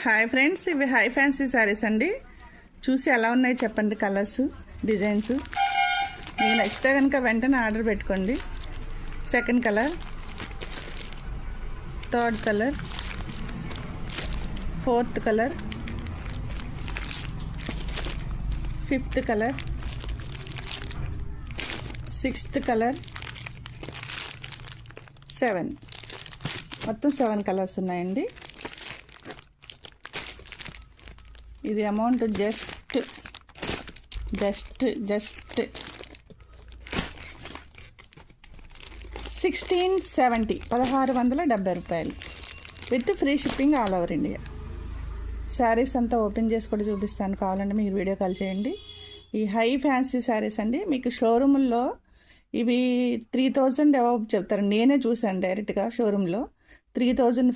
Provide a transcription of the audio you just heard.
Hi friends, ఇవి high fancy saris అండి. చూసి ఎలా ఉన్నాయి చెప్పండి, కలర్స్, డిజైన్స్. మీకు నచ్చితే కనుక వెంటనే ఆర్డర్ పెట్టుకోండి. Second colour, third colour, fourth colour, fifth colour, sixth colour, 7 మొత్తం 7 కలర్స్ ఉన్నాయండి. ఇది అమౌంట్ జస్ట్ 1670 1670 రూపాయలు with free shipping all over India. Saris అంతా ఓపెన్ చేసి కూడా చూపిస్తాను, కావాలంటే మీరు వీడియో కాల్ చేయండి. ఈ హై ఫ్యాన్సీ శారీస్ అండి. మీకు షోరూముల్లో ఇవి 3000 అబవ్ చెప్తారు. నేనే చూశాను డైరెక్ట్గా షోరూంలో 3000